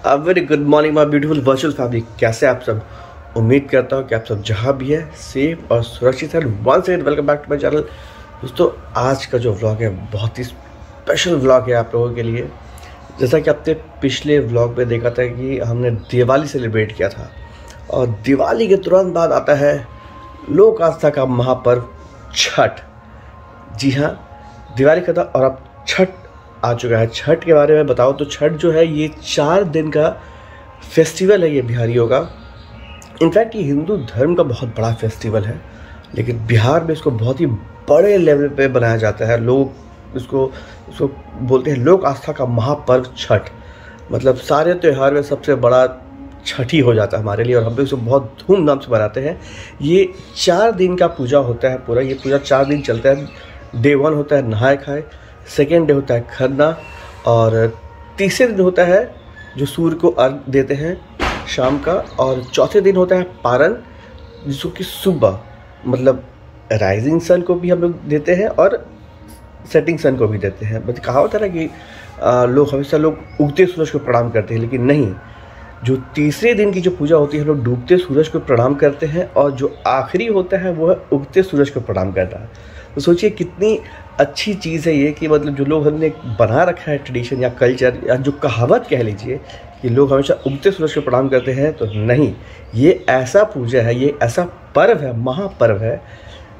Very good morning my beautiful virtual family. कैसे आप सब? उम्मीद करता हूँ कि आप सब जहाँ भी है सेफ और सुरक्षित है। Once again welcome back to my channel. दोस्तों, आज का जो व्लॉग है बहुत ही स्पेशल व्लॉग है आप लोगों के लिए। जैसा कि आपने पिछले व्लॉग में देखा था कि हमने दिवाली सेलिब्रेट किया था, और दिवाली के तुरंत बाद आता है लोक आस्था का महापर्व छठ। जी हाँ, दिवाली खत्म और अब छठ आ चुका है। छठ के बारे में बताओ तो छठ जो है ये 4 दिन का फेस्टिवल है ये बिहारियों का। इनफैक्ट ये हिंदू धर्म का बहुत बड़ा फेस्टिवल है, लेकिन बिहार में इसको बहुत ही बड़े लेवल पे बनाया जाता है। लोग इसको बोलते हैं लोक आस्था का महापर्व छठ। मतलब सारे त्यौहार में सबसे बड़ा छठ ही हो जाता है हमारे लिए, और हम लोग इसको बहुत धूमधाम से मनाते हैं। ये 4 दिन का पूजा होता है पूरा। ये पूजा 4 दिन चलता है। डे 1 होता है नहाए खाए, सेकेंड डे होता है खरना, और तीसरे दिन होता है जो सूर्य को अर्घ देते हैं शाम का, और चौथे दिन होता है पारण, जिसको कि सुबह मतलब राइजिंग सन को भी हम लोग देते हैं और सेटिंग सन को भी देते हैं। मतलब कहा होता है ना कि लोग हमेशा उगते सूरज को प्रणाम करते हैं, लेकिन नहीं, जो तीसरे दिन की जो पूजा होती है हम लोग डूबते सूरज को प्रणाम करते हैं, और जो आखिरी होता है वो है उगते सूरज को प्रणाम करना है। तो सोचिए कितनी अच्छी चीज़ है ये कि मतलब जो लोग हमने बना रखा है ट्रेडिशन या कल्चर या जो कहावत कह लीजिए कि लोग हमेशा उगते सूरज को प्रणाम करते हैं, तो नहीं, ये ऐसा पूजा है, ये ऐसा पर्व है, महापर्व है,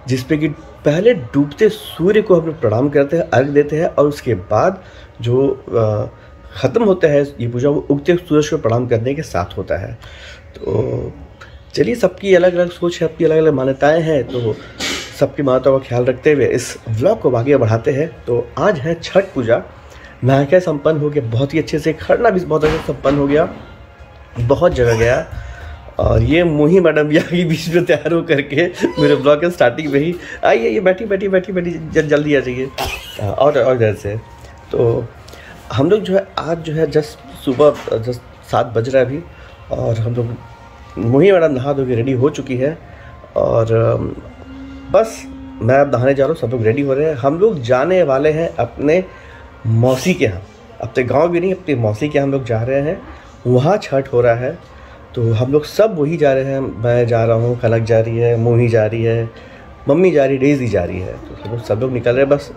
जिसपे कि पहले डूबते सूर्य को हम लोग प्रणाम करते हैं, अर्घ देते हैं, और उसके बाद जो ख़त्म होता है ये पूजा वो उगते सूरज को प्रणाम करने के साथ होता है। तो चलिए, सबकी अलग अलग सोच है, सबकी अलग अलग मान्यताएं हैं, तो सबकी मान्यताओं का ख्याल रखते हुए इस व्लॉग को आगे बढ़ाते हैं। तो आज है छठ पूजा। नहाया संपन्न हो गया बहुत ही अच्छे से, खरना भी बहुत अच्छे से संपन्न हो गया, बहुत जगह गया। और ये मोही मैडम भी आगे बीच में तैयार हो करके मेरे ब्लॉग के स्टार्टिंग में ही आइए, ये बैठी जल्दी आ जाइए और इधर से। तो हम लोग जो है आज जो है सुबह 7 बज रहा है अभी, और हम लोग मोही मैडम नहा धो के रेडी हो चुकी है, और बस मैं अब नहाने जा रहा हूँ। सब लोग रेडी हो रहे हैं। हम लोग जाने वाले हैं अपने मौसी के यहाँ, अपने गांव भी नहीं, अपने मौसी के यहाँ हम लोग जा रहे हैं। वहाँ छठ हो रहा है, तो हम लोग सब वही जा रहे हैं। मैं जा रहा हूँ, कनक जा रही है, मोही जा रही है, मम्मी जा रही है, डेजी जा रही है। तो सब लोग निकल रहे हैं। बस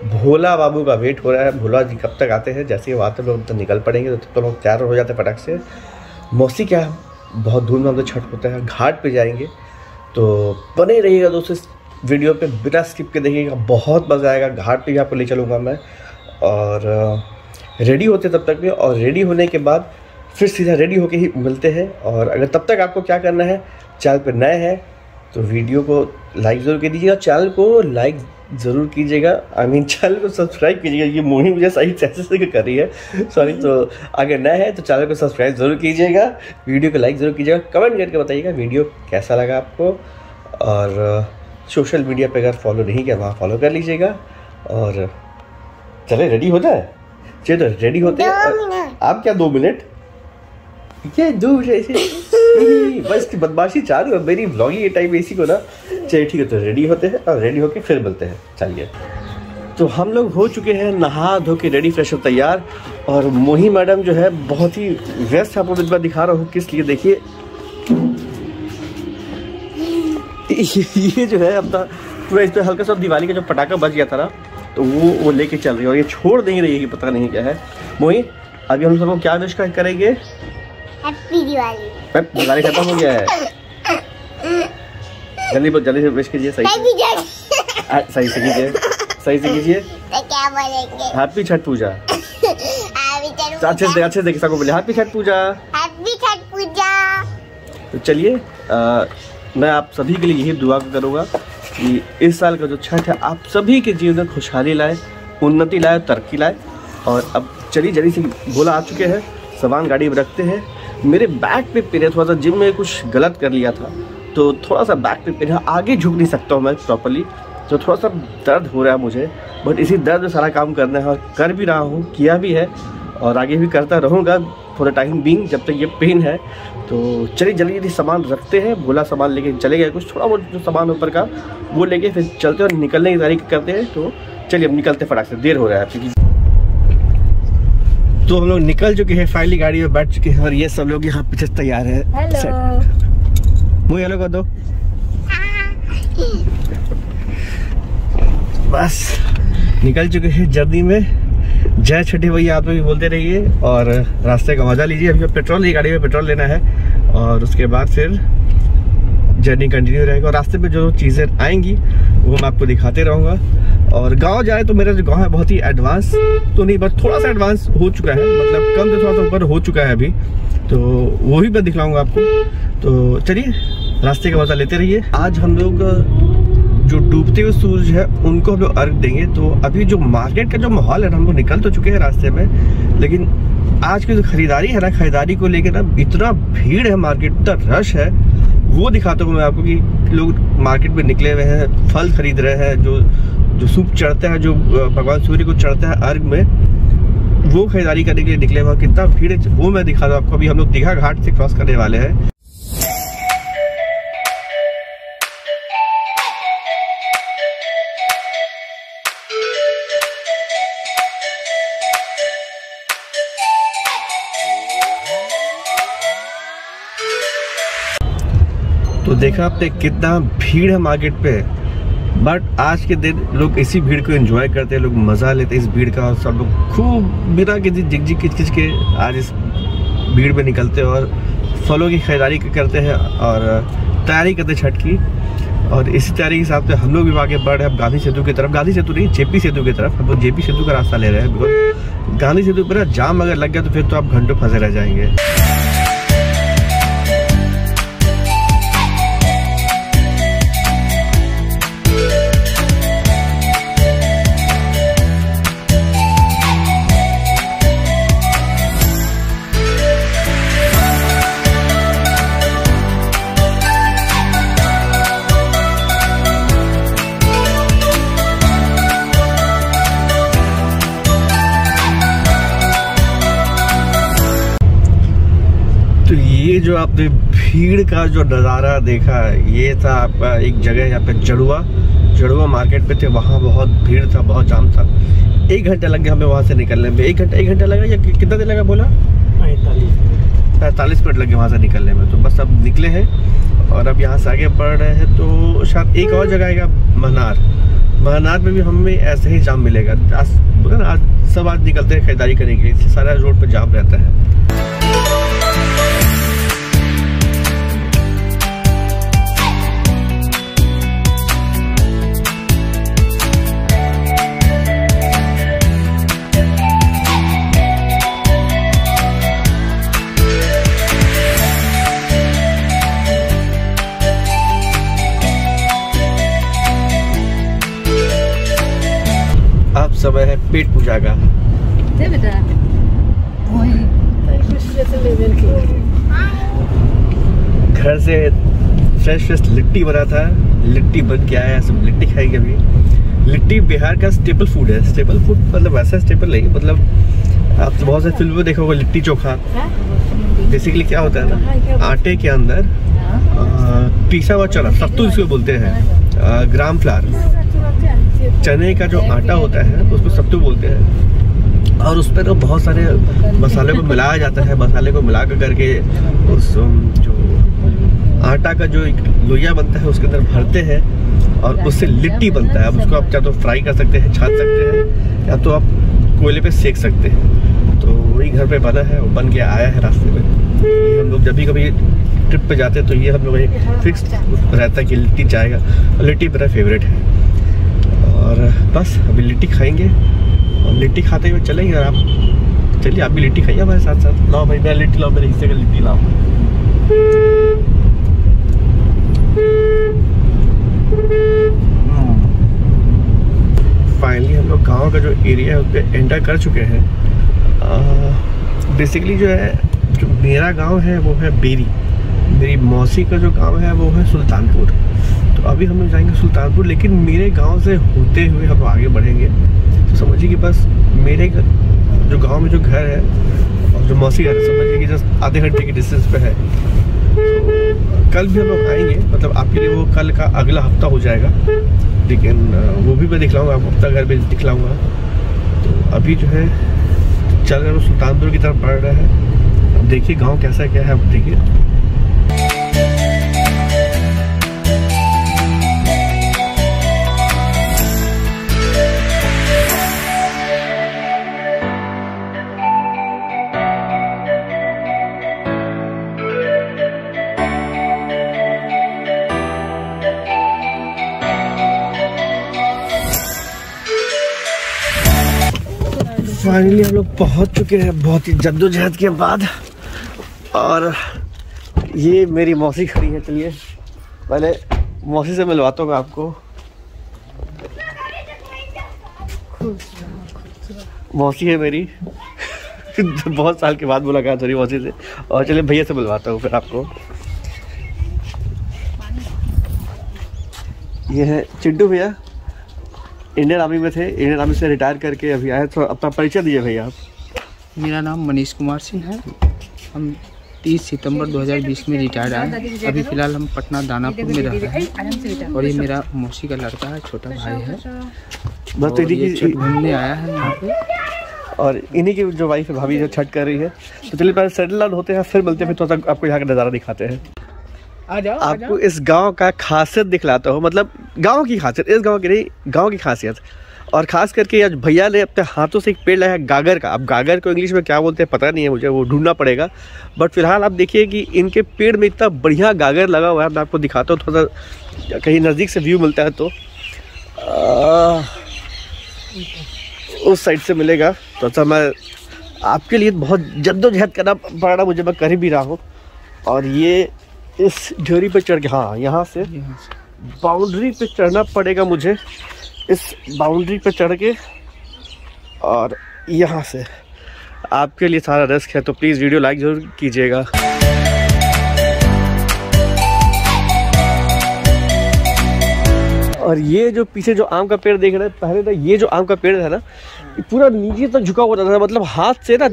भोला बाबू का वेट हो रहा है, भोला जी कब तक आते हैं। जैसे ही वो आते हैं लोग तो निकल पड़ेंगे, तो लोग तैयार हो जाते हैं फटाक से। मौसी क्या बहुत धूमधाम से छठ होता है, घाट पे जाएंगे। तो बने रहिएगा दोस्तों इस वीडियो पे, बिना स्किप के देखिएगा, बहुत मज़ा आएगा। घाट पे भी आपको ले चलूँगा मैं, और रेडी होते तब तक में, और रेडी होने के बाद फिर सीधा रेडी होके ही मिलते हैं। और अगर तब तक आपको क्या करना है, चैनल पे नए हैं तो वीडियो को लाइक ज़रूर कर दीजिएगा, चैनल को लाइक ज़रूर कीजिएगा, चैनल को सब्सक्राइब कीजिएगा। ये मोही मुझे सही से कर रही है, सॉरी। तो अगर नए हैं तो चैनल को सब्सक्राइब ज़रूर कीजिएगा, वीडियो को लाइक ज़रूर कीजिएगा, कमेंट करके बताइएगा वीडियो कैसा लगा आपको। और सोशल मीडिया पे अगर फॉलो नहीं किया वहाँ फॉलो कर लीजिएगा। और चले रेडी हो जाए, चलो रेडी होते हैं। आप क्या 2 मिनट, ये 2 मिनट बस की बदमाशी चालू है मेरी व्लॉगिंग के टाइम इसी को ना। चलिए ठीक है, तो रेडी होते हैं और रेडी होके फिर मिलते हैं। चलिए, तो हम लोग हो चुके हैं नहा धो के रेडी, फ्रेश और तैयार। और मोही मैडम जो है बहुत ही व्यस्त है, आपको इस बार दिखा रहा हूँ किस लिए। देखिए ये जो है अपना पूरा इस पर हल्का सा दिवाली का जो पटाखा बच गया था ना, तो वो लेके चल रही है, और ये छोड़ नहीं रही है कि पता नहीं क्या है। मोही, अभी हम सबको क्या विश करेंगे? हैप्पी दिवाली। दिवाली खत्म हो गया है, जल्दी से विश कीजिए। सही से कीजिए, सही से कीजिए। क्या बोलेंगे? हैप्पी छठ पूजा। अच्छे से सबको बोले हैप्पी छठ पूजा, हैप्पी छठ पूजा। तो चलिए, मैं आप सभी के लिए यही दुआ करूँगा कि इस साल का जो छठ है आप सभी के जीवन में खुशहाली लाए, उन्नति लाए, तरक्की लाए। और अब चलिए जल्दी से, भोला आ चुके हैं, सामान गाड़ी में रखते हैं। मेरे बैक पे पेन है, थोड़ा सा जिम में कुछ गलत कर लिया था, तो थोड़ा सा बैक पे पेन है, आगे झुक नहीं सकता हूँ मैं प्रॉपर्ली, तो थोड़ा सा दर्द हो रहा है मुझे। बट इसी दर्द में सारा काम करना है, और कर भी रहा हूँ, किया भी है, और आगे भी करता रहूँगा फॉर द टाइम बीइंग, जब तक ये पेन है। तो चलिए जल्दी सामान रखते हैं। भोला सामान लेके चले गए, कुछ थोड़ा बहुत जो सामान ऊपर का वो लेके फिर चलते और निकलने की तैयारी करते हैं। तो चलिए अब निकलते फटाक से, देर हो रहा है क्योंकि तो हम लोग निकल चुके हैं, फाइनली गाड़ी में बैठ चुके हैं और ये सब लोग यहाँ पीछे तैयार है। मुझे हेलो कर दो। बस निकल चुके हैं जर्नी में। जय छठी भैया आप लोग भी बोलते रहिए और रास्ते का मजा लीजिए। अभी पेट्रोल, ये गाड़ी में पेट्रोल लेना है और उसके बाद फिर जर्नी कंटिन्यू रहेगा। और रास्ते पे जो चीज़ें आएंगी वो मैं आपको दिखाते रहूँगा। और गांव जाए तो मेरा जो गांव है बहुत ही एडवांस तो नहीं, बस थोड़ा सा एडवांस हो चुका है, मतलब कम से थोड़ा सा ऊपर हो चुका है अभी, तो वो भी मैं दिखलाऊंगा आपको। तो चलिए रास्ते का मजा लेते रहिए। आज हम लोग जो डूबते हुए सूरज है उनको हम लोग अर्घ देंगे। तो अभी जो मार्केट का जो माहौल है ना, हम लोग निकल तो चुके हैं रास्ते में, लेकिन आज की जो खरीदारी है ना, खरीदारी को लेकर ना इतना भीड़ है मार्केट, इतना रश है, वो दिखाता हूँ मैं आपको कि लोग मार्केट में निकले हुए हैं, फल खरीद रहे हैं, जो सूप चढ़ता है, जो भगवान सूर्य को चढ़ता है अर्घ में, वो खरीदारी करने के लिए निकले हुए। कितना भीड़ है वो मैं दिखा दूँ आपको। अभी हम लोग दीघा घाट से क्रॉस करने वाले हैं। तो देखा आपने कितना भीड़ है मार्केट पे, बट आज के दिन लोग इसी भीड़ को एंजॉय करते हैं, लोग मजा लेते हैं इस भीड़ का। और सब लोग खूब बिना किसी झिकझिक किचकिच के आज इस भीड़ में निकलते हैं और फलों की खरीदारी करते हैं और तैयारी करते छठ की। और इसी तैयारी के हिसाब से हम लोग भी आगे बढ़ रहे हैं गांधी सेतु की तरफ। गांधी सेतु नहीं, जेपी सेतु की तरफ। हम लोग जेपी सेतु का रास्ता ले रहे हैं, बिकॉज गांधी सेतु पर जाम अगर लग गया तो फिर तो आप घंटों फंसे रह जाएंगे। ये जो आपने भीड़ का जो नज़ारा देखा, ये था आपका एक जगह यहाँ पे जड़ुआ मार्केट पे थे, वहाँ बहुत भीड़ था, बहुत जाम था। 1 घंटा लग गया हमें वहाँ से निकलने में। 1 घंटा लगा या कितना देर लगा बोला? 45 मिनट लगे वहाँ से निकलने में। तो बस अब निकले हैं और अब यहाँ से आगे बढ़ रहे हैं। तो शायद एक और जगह आएगा महनार में भी हमें ऐसे ही जाम मिलेगा। आज सब आज निकलते हैं खरीदारी करने के लिए, सारा रोड पर जाम रहता है। अब समय है पेट पूजा का। घर से फ्रेश लिट्टी बना था, लिट्टी बन के आया, सब लिट्टी खाएंगे अभी। लिट्टी बिहार का स्टेपल फूड है। स्टेपल फूड मतलब वैसा स्टेपल नहीं, मतलब आप तो बहुत सारे फिल्म में देखा होगा लिट्टी चोखा। बेसिकली क्या होता है ना, आटे के अंदर पिसा हुआ चना, सत्तू जिसको बोलते हैं, ग्राम फ्लावर, चने का जो आटा होता है उसको सत्तू बोलते हैं। और उस पर तो बहुत सारे मसाले को मिलाया जाता है। मसाले को मिला करके उस जो आटा का जो लोइया बनता है उसके अंदर भरते हैं और उससे लिट्टी बनता है। अब उसको आप चाहे तो फ्राई कर सकते हैं, छान सकते हैं, या तो आप कोयले पे सेक सकते हैं। तो वही घर पे बना है, वो बन के आया है रास्ते में। ये हम लोग जब भी कभी ट्रिप पे जाते हैं तो ये हम लोग फिक्स रहता है कि लिट्टी जाएगा। लिट्टी मेरा फेवरेट है। और बस अभी लिट्टी खाएंगे और लिट्टी खाते हुए चलेंगे। और आप चलिए, आप भी लिट्टी खाइए हमारे साथ साथ। लाओ भाई, मैं लिट्टी लाओ, मेरे हिस्से का लिट्टी लाओ। फाइनली हम लोग गांव का जो एरिया है उस पर एंटर कर चुके हैं। बेसिकली जो है, जो मेरा गांव है वो है बेरी। मेरी मौसी का जो गांव है वो है सुल्तानपुर। तो अभी हम लोग जाएंगे सुल्तानपुर, लेकिन मेरे गांव से होते हुए हम आगे बढ़ेंगे। तो समझिए कि बस मेरे जो गांव में जो घर है और जो मौसी घर है, समझिए कि जस्ट आधे घंटे की डिस्टेंस पे है। तो कल भी हम लोग आएंगे, मतलब आपके लिए वो कल का अगला हफ्ता हो जाएगा, लेकिन वो भी मैं दिखलाऊँगा आपको, हफ्ता घर में दिखलाऊँगा। तो अभी जो है चल रहे हैं सुल्तानपुर की तरफ बढ़ रहे हैं। अब देखिए गांव कैसा क्या है, अब देखिए। फाइनली हम लोग पहुंच चुके हैं बहुत ही जद्दोजहद के बाद। और ये मेरी मौसी खड़ी है। चलिए पहले मौसी से मिलवाता हूँ मैं आपको। मौसी है मेरी बहुत साल के बाद मुलाकात हो रही मौसी से। और चलिए भैया से मिलवाता हूँ फिर आपको। ये है चिंटू भैया, इंडियन आर्मी में थे, इंडियन आर्मी से रिटायर करके अभी आए। थोड़ा अपना परिचय दीजिए भैया आप। मेरा नाम मनीष कुमार सिंह है। हम 30 सितंबर 2020 में रिटायर आए। अभी फ़िलहाल हम पटना दानापुर में रह रहे हैं। और ये मेरा मौसी का लड़का है, छोटा भाई है। बस इन्हीं की घूमने आया है यहाँ पे। और इन्हीं की जो वाइफ है, भाभी जो छठ कर रही है। तो चलिए पहले सेटल डाउन होते हैं, फिर मिलते हैं, फिर तो आपको यहाँ का नज़ारा दिखाते हैं। आपको इस गांव का खासियत दिखलाता हूँ, मतलब गांव की खासियत, इस गांव की नहीं, गांव की खासियत। और ख़ास करके आज भैया ने अपने हाथों से एक पेड़ लाया है गागर का। अब गागर को इंग्लिश में क्या बोलते हैं पता नहीं है मुझे, वो ढूंढना पड़ेगा। बट फिलहाल आप देखिए कि इनके पेड़ में इतना बढ़िया गागर लगा हुआ है। मैं आपको दिखाता हूँ, थोड़ा सा कहीं नज़दीक से व्यू मिलता है तो उस साइड से मिलेगा। तो अच्छा, मैं आपके लिए बहुत जद्दोजहद करना पड़ रहा मुझे, मैं कर भी रहा हूँ। और ये इस झोरी पे चढ़ के, हाँ यहाँ से बाउंड्री पे चढ़ना पड़ेगा मुझे। इस बाउंड्री पे चढ़ के और यहाँ से आपके लिए सारा रिस्क है, तो प्लीज़ वीडियो लाइक ज़रूर कीजिएगा। और ये जो पीछे जो आम का पेड़ देख रहे हैं, पहले ना ये जो आम का पेड़ है ना, पूरा नीचे तक झुका हुआ था। मतलब हाथ से ना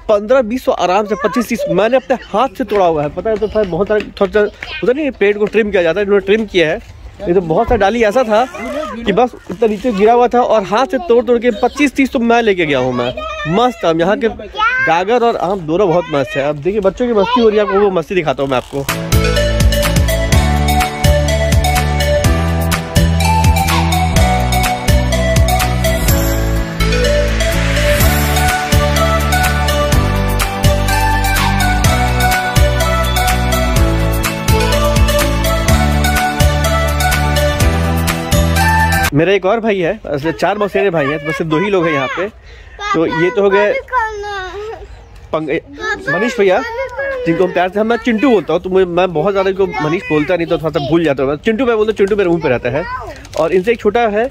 15-20 आराम से 25-30 मैंने अपने हाथ से तोड़ा हुआ है। पता है तो फिर बहुत सारे थोड़ा होता नहीं, पेड़ को ट्रिम किया जाता है, इन्होंने ट्रिम किया है। ये तो बहुत सारा डाली ऐसा था कि बस इतना नीचे गिरा हुआ था। और हाथ से तोड़ के 25-30 तो मैं लेके गया हूँ मैं। मस्त आम, यहाँ के गागर और आम दोनों बहुत मस्त है। अब देखिए बच्चों की मस्ती हो रही है, आपको वो मस्ती दिखाता हूँ मैं आपको। मेरा एक और भाई है, वैसे 4 मौसेरे भाई हैं, तो सिर्फ 2 ही लोग हैं यहाँ पे। तो ये तो हो गए मनीष भैया, जिनको हम प्यार से मैं चिंटू बोलता हूँ। तो मैं बहुत ज़्यादा इनको मनीष बोलता नहीं, तो थोड़ा सा भूल जाता हूँ। चिंटू मैं बोलता हूँ, चिंटू मेरे मुँह पे रहता है। और इनसे एक छोटा है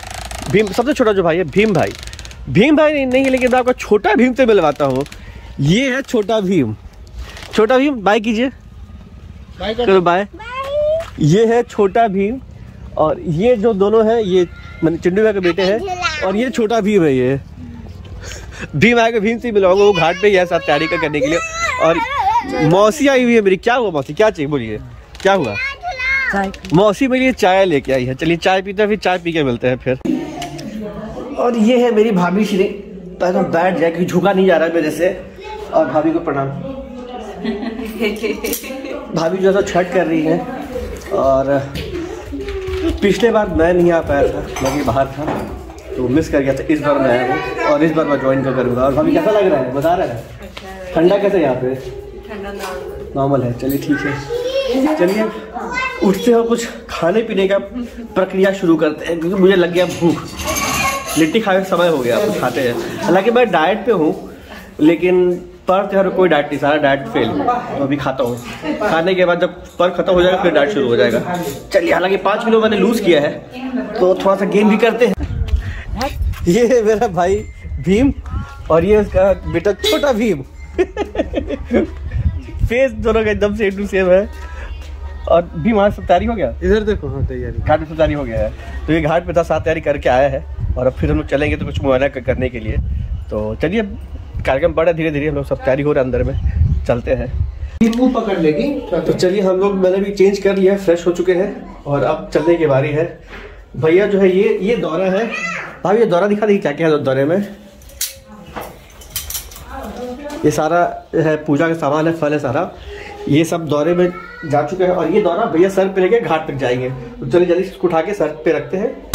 भीम, सबसे छोटा जो भाई है भीम भाई। भीम भाई नहीं है, लेकिन मैं आपको छोटा भीम से मिलवाता हूँ। ये है छोटा भीम। छोटा भीम बाय कीजिए, चलो बाय। ये है छोटा भीम। और ये जो दोनों हैं, ये चिंटू भाई के बेटे हैं। और ये छोटा भीम है। ये भीम आएगा, भीम से मिलाऊंगा। वो घाट पे ही है साथ तैयारी करने के लिए। और मौसी आई हुई है मेरी। क्या हुआ मौसी, क्या चाहिए बोलिए, क्या हुआ? मौसी मेरे लिए चाय लेके आई है। चलिए चाय पीते हैं, फिर चाय पी के मिलते हैं फिर। और ये है मेरी भाभी श्री। पहले बैठ जाए क्योंकि झुका नहीं जा रहा है मेरे से। और भाभी को प्रणाम। भाभी जो है छठ कर रही है। और पिछले बार मैं नहीं आ पाया था, मैं बाहर था तो मिस कर गया था। इस बार मैं आया हूँ और इस बार मैं ज्वाइन करूँगा। और भाभी कैसा लग रहा है बता रहा है? ठंडा कैसे यहाँ पे? ठंडा नॉर्मल है। चलिए ठीक है, चलिए उठते हैं, कुछ खाने पीने का प्रक्रिया शुरू करते हैं क्योंकि मुझे लग गया भूख। लिट्टी खाने का समय हो गया, कुछ खाते हैं। हालांकि मैं डाइट पे हूँ, लेकिन पर त्योहार कोई डाइट नहीं, सारा डाइट फेल। तो अभी खाता हूँ, खाने के बाद जब पर खत्म हो जाएगा फिर डाइट शुरू हो जाएगा। चलिए, हालांकि 5 किलो मैंने लूज किया है तो थोड़ा सा गेन भी करते हैं। ये है मेरा भाई भीम और ये उसका बेटा छोटा भीम। फेस दोनों का एकदम सेम टू सेम है। और भीम आज सब तैयारी हो गया, इधर देखो। हाँ तैयारी, घाट पे सब तैयारी हो गया है। तो ये घाट पे था, साथ तैयारी करके आया है। और अब फिर हम लोग चलेंगे तो कुछ मुआयना करने के लिए। तो चलिए, कार्यक्रम बढ़ा धीरे धीरे, हम लोग सब तैयारी हो रहा है, अंदर में चलते हैं। मुंह पकड़ लेगी। तो चलिए, हम लोग मैंने भी चेंज कर लिया है, फ्रेश हो चुके हैं और अब चलने की बारी है। भैया जो है ये दौरा है। भाई ये दौरा दिखा दी क्या क्या है दौरे में। ये सारा है पूजा का सामान है, फल है सारा, ये सब दौरे में जा चुके हैं और ये दौरा भैया सर पे लेके घाट तक जाएंगे। तो चलिए जल्दी इसको उठा के सर पे रखते हैं।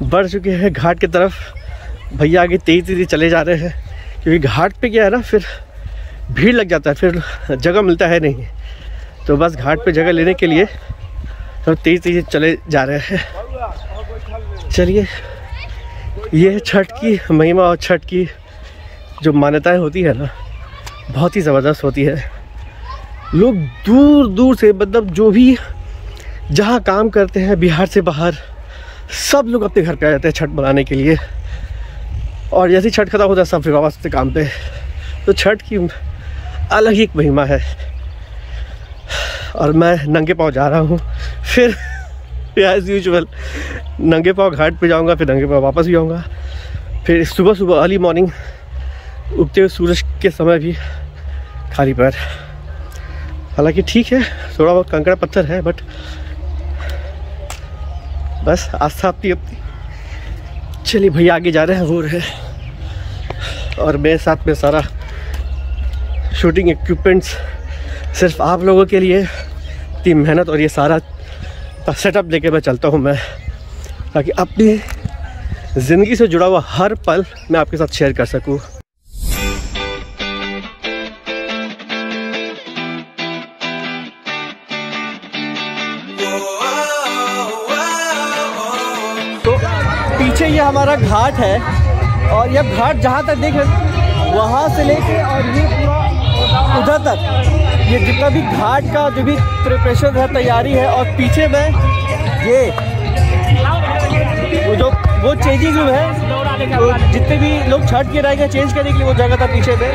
बढ़ चुके हैं घाट की तरफ, भैया आगे तेज तेजी चले जा रहे हैं क्योंकि घाट पे क्या है ना, फिर भीड़ लग जाता है, फिर जगह मिलता है नहीं, तो बस घाट पे जगह लेने के लिए तो तेज तेजी चले जा रहे हैं। चलिए, ये छठ की महिमा और छठ की जो मान्यताएं होती है ना, बहुत ही ज़बरदस्त होती है। लोग दूर दूर से, मतलब जो भी जहाँ काम करते हैं बिहार से बाहर, सब लोग अपने घर पे आ जाते हैं छठ मनाने के लिए। और जैसे छठ खत्म होता है सब फिर वापस से काम पे। तो छठ की अलग ही एक महिमा है। और मैं नंगे पाँव जा रहा हूँ, फिर एज यूजुअल नंगे पाँव घाट पे जाऊँगा, फिर नंगे पाँव वापस भी आऊँगा। फिर सुबह सुबह अर्ली मॉर्निंग उगते हुए सूरज के समय भी खाली पैर। हालांकि ठीक है, थोड़ा बहुत कंकड़ा पत्थर है, बट बस आस्था अपनी अपनी। चलिए भैया आगे जा रहे हैं, हो रहे हैं। और मेरे साथ में सारा शूटिंग इक्विपमेंट्स सिर्फ आप लोगों के लिए, इतनी मेहनत और ये सारा सेटअप लेके मैं चलता हूँ मैं, ताकि अपनी ज़िंदगी से जुड़ा हुआ हर पल मैं आपके साथ शेयर कर सकूँ। पीछे ये हमारा घाट है और ये घाट जहाँ तक देख रहे वहाँ से लेके और ये पूरा उधर तक, ये जितना भी घाट का जो भी प्रिपरेशन है, तैयारी है। और पीछे में ये वो चेंजिंग रूम है, तो जितने भी लोग छठ के रहेंगे चेंज करने के लिए वो जगह था पीछे में।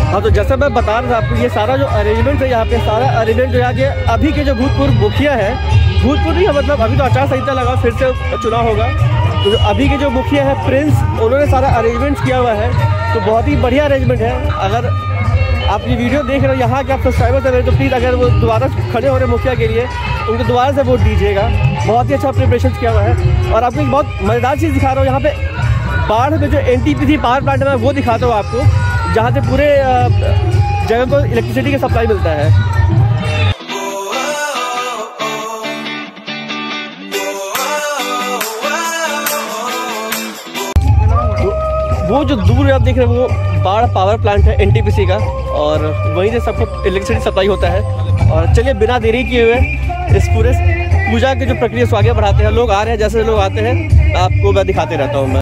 हाँ, तो जैसा मैं बता रहा था आपको, ये सारा जो अरेंजमेंट है यहाँ पे, सारा अरेंजमेंट जो यहाँ के अभी के जो भूतपूर्व मुखिया है, भूतपूर्व नहीं है मतलब अभी तो आचार संहिता लगा, फिर से चुनाव होगा, तो जो अभी के जो मुखिया है प्रिंस, उन्होंने सारा अरेंजमेंट किया हुआ है। तो बहुत ही बढ़िया अरेंजमेंट है। अगर आप ये वीडियो देख रहे हो, यहाँ के आप सब्सक्राइबर्स हैं तो प्लीज़ अगर वो दोबारा खड़े हो रहे मुखिया के लिए, उनको दोबारा से वोट दीजिएगा। बहुत ही अच्छा प्रिपरेशन किया हुआ है। और आपको एक बहुत मज़ेदार चीज़ दिखा रहा हूँ, यहाँ पे बाढ़ में जो NTPC पावर प्लांट है वो दिखाता हूँ आपको, जहाँ से पूरे जगह को इलेक्ट्रिसिटी का सप्लाई मिलता है। वो जो दूर आप देख रहे हैं वो बाढ़ पावर प्लांट है NTPC का, और वहीं से सबको इलेक्ट्रिसिटी सप्लाई होता है। और चलिए बिना देरी किए हुए इस पूरे पूजा की जो प्रक्रिया को आगे बढ़ाते हैं। लोग आ रहे हैं, जैसे लोग आते हैं आपको मैं दिखाते रहता हूँ मैं।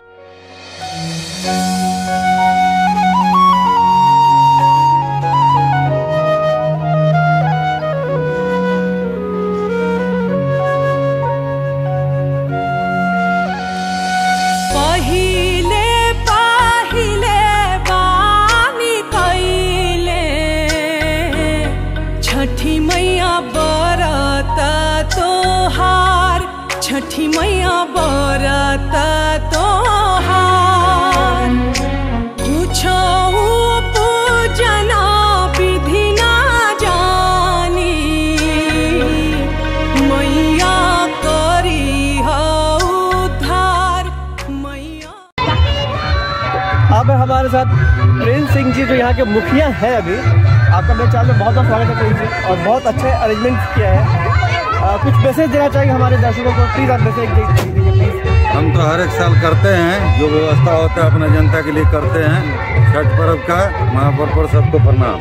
छठी मैया बरता तोहार, पूछो पूजना विधि ना जानी, मैया करी उद्धार मैया। अब हमारे साथ प्रिंस सिंह जी जो यहाँ के मुखिया हैं। अभी आपका मेरे चैनल में बहुत बहुत स्वागत है प्रिंस जी, और बहुत अच्छे अरेंजमेंट किया है। कुछ मैसेज देना चाहिए हमारे दर्शकों को, प्लीज़ आप मैसेज दीजिए प्लीज़। हम तो हर एक साल करते हैं, जो व्यवस्था होता है अपना जनता के लिए करते हैं। छठ पर्व का महापर्व सबको प्रणाम।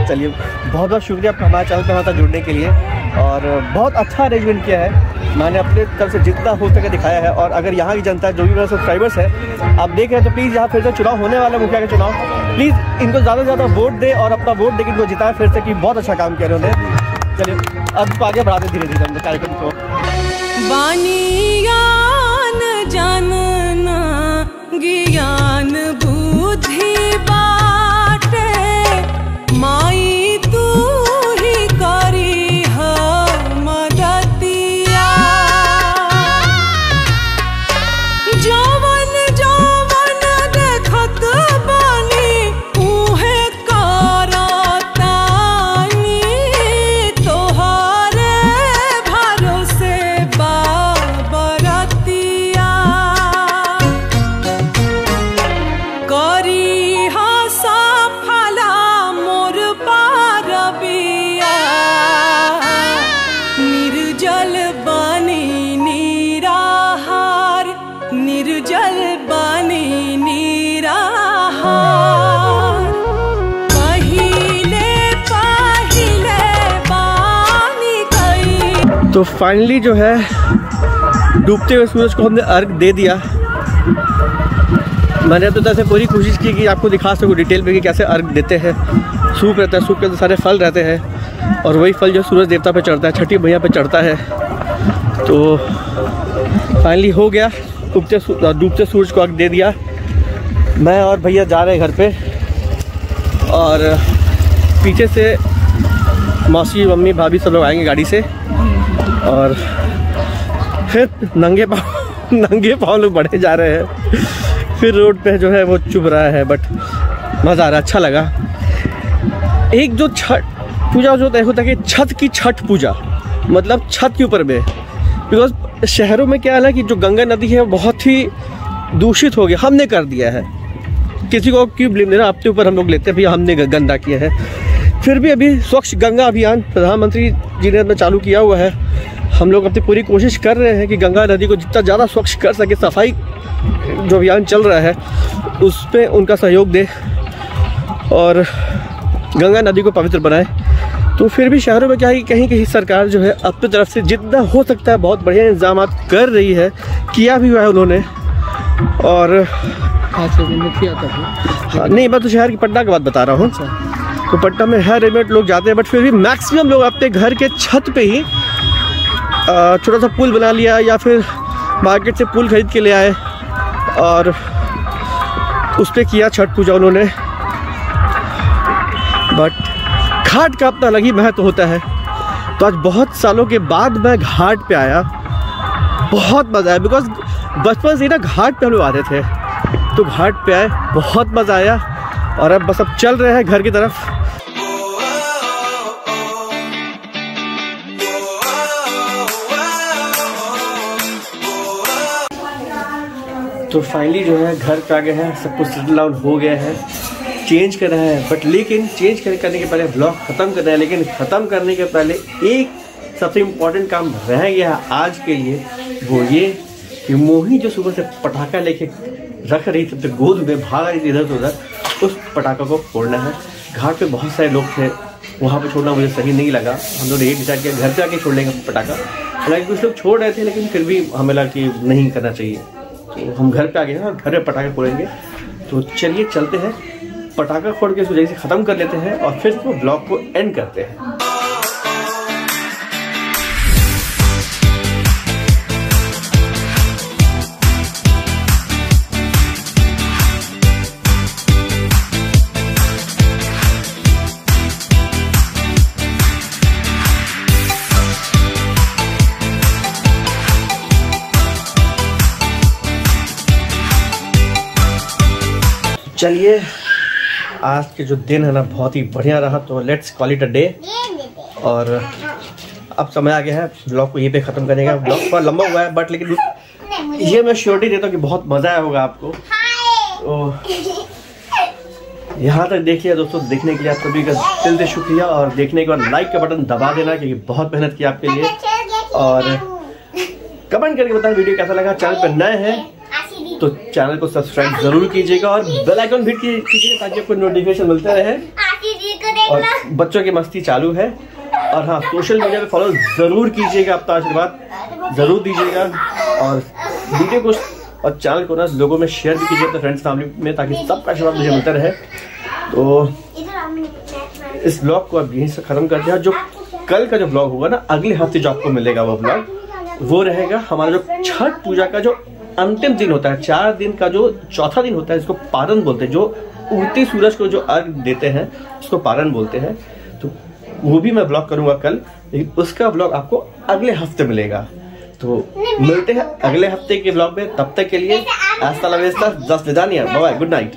चलिए बहुत बहुत शुक्रिया आपका हमारे चैनल पर हमारे साथ जुड़ने के लिए, और बहुत अच्छा अरेंजमेंट किया है। मैंने अपने तरफ से जितना हो सके दिखाया है। और अगर यहाँ की जनता जो भी मेरे सब्सक्राइबर्स है आप देख रहे हैं, तो प्लीज़ यहाँ फिर से चुनाव होने वाला मुखिया का चुनाव, प्लीज़ इनको ज़्यादा से ज़्यादा वोट दे और अपना वोट देकर इनको जिताए फिर से, कि बहुत अच्छा काम किया उन्होंने। चलिए अब आगे बढ़ाते धीरे धीरे हम कार्यक्रम को। बानियान जानना ज्ञान बुद्धि बाटे, माई तू ही करी तो फाइनली जो है डूबते हुए सूरज को हमने अर्घ दे दिया। मैंने तो ऐसे पूरी कोशिश की कि आपको दिखा सकूँ डिटेल में कि कैसे अर्घ देते हैं। सूप रहता है, सूप के अंदर सारे फल रहते हैं और वही फल जो सूरज देवता पे चढ़ता है, छठी मैया पे चढ़ता है। तो फाइनली हो गया, डूबते सूरज को अर्घ दे दिया। मैं और भैया जा रहे हैं घर पे और पीछे से मौसी, मम्मी, भाभी सब लोग आएंगे गाड़ी से और फिर नंगे पाँव लोग बढ़े जा रहे हैं। फिर रोड पे जो है वो चुभ रहा है, बट मज़ा आ रहा है, अच्छा लगा। एक जो छठ पूजा जो होता है कि छत की छठ पूजा, मतलब छत के ऊपर में, बिकॉज शहरों में क्या है ना कि जो गंगा नदी है बहुत ही दूषित हो गया, हमने कर दिया है। किसी को क्यों ब्लेम देना, अपने ऊपर हम लोग लेते हैं, भैया हमने गंदा किया है। फिर भी अभी स्वच्छ गंगा अभियान प्रधानमंत्री जी ने चालू किया हुआ है। हम लोग अपनी पूरी कोशिश कर रहे हैं कि गंगा नदी को जितना ज़्यादा स्वच्छ कर सके, सफाई जो अभियान चल रहा है उस पर उनका सहयोग दे और गंगा नदी को पवित्र बनाए। तो फिर भी शहरों में क्या है कि कहीं कहीं सरकार जो है अपनी तरफ से जितना हो सकता है बहुत बढ़िया इंतजाम कर रही है, किया भी हुआ है उन्होंने। और नहीं, मैं तो शहर की पटना की बात बता रहा हूँ। तो पटना में हर रेमेट लोग जाते हैं, बट फिर भी मैक्सिमम लोग अपने घर के छत पे ही छोटा सा पुल बना लिया या फिर मार्केट से पुल खरीद के ले आए और उस पर किया छठ पूजा उन्होंने। बट घाट का अपना अलग ही महत्व होता है। तो आज बहुत सालों के बाद मैं घाट पे आया, बहुत मज़ा आया। बिकॉज बचपन से ही ना घाट पे हम लोग आते थे, तो घाट पे आए, बहुत मज़ा आया। और अब बस अब चल रहे हैं घर की तरफ। तो फाइनली जो है घर पे आ गए हैं, सब कुछ सेटल डाउन हो गया है। चेंज कर रहे हैं, बट लेकिन चेंज करने के पहले ब्लॉग ख़त्म कर रहे हैं। लेकिन ख़त्म करने के पहले एक सबसे इम्पोर्टेंट काम रह गया है आज के लिए, वो ये कि मोही जो सुबह से पटाखा लेके रख रही थी, तो गोद में भाग रही थी इधर से उधर, उस पटाखा को फोड़ना है। घाट पे बहुत सारे लोग थे, वहाँ पे छोड़ना मुझे सही नहीं लगा। हम लोग ने ये डिसाइड किया घर पे आके छोड़ लेंगे पटाखा। हालांकि कुछ लोग छोड़ रहे थे, लेकिन फिर भी हमें लगा कि नहीं करना चाहिए, तो हम घर पे आ गए हैं और घर में पटाखे फोड़ेंगे। तो चलिए चलते हैं, पटाखा फोड़ के इसको जल्दी से ख़त्म कर लेते हैं और फिर वो ब्लॉग को एंड करते हैं। चलिए आज के जो दिन है ना बहुत ही बढ़िया रहा, तो let's call it a day. और अब समय आ गया है ब्लॉग को यहीं पे ख़त्म करने का। ब्लॉग थोड़ा लंबा हुआ है, बट लेकिन ये मैं श्योरिटी देता हूँ कि बहुत मज़ा आया होगा आपको। तो यहाँ तक देखिए दोस्तों, देखने के लिए आप सभी का दिल से शुक्रिया। और देखने के बाद लाइक का बटन दबा देना, क्योंकि बहुत मेहनत की आपके लिए। और कमेंट करके बताएं वीडियो कैसा लगा। चैनल पर नए हैं तो चैनल को सब्सक्राइब जरूर कीजिएगा और बेल आइकन हिट कीजिएगा ताकि आपको नोटिफिकेशन मिलते रहे। और बच्चों की मस्ती चालू है। और हाँ, सोशल मीडिया पे फॉलो जरूर कीजिएगा, अपना आशीर्वाद जरूर दीजिएगा। और वीडियो को और चैनल को ना लोगों में शेयर भी कीजिए अपने फ्रेंड्स फैमिली में, ताकि सबका आशीर्वाद मुझे मिलता रहे। तो इस ब्लॉग को अब यहीं से ख़त्म करते हैं। जो कल का जो ब्लॉग होगा ना, अगले हफ्ते जो आपको मिलेगा वो ब्लॉग, वो रहेगा हमारा जो छठ पूजा का जो अंतिम दिन होता है। 4 दिन का जो चौथा दिन होता है, इसको पारण बोलते हैं। जो उगते सूरज को जो अर्घ देते हैं उसको पारण बोलते हैं। तो वो भी मैं ब्लॉग करूंगा कल, लेकिन उसका ब्लॉग आपको अगले हफ्ते मिलेगा। तो मिलते हैं अगले हफ्ते के ब्लॉग में। तब तक के लिए हasta la vista, जस्ट विदानिया, बाय बाय, गुड नाइट।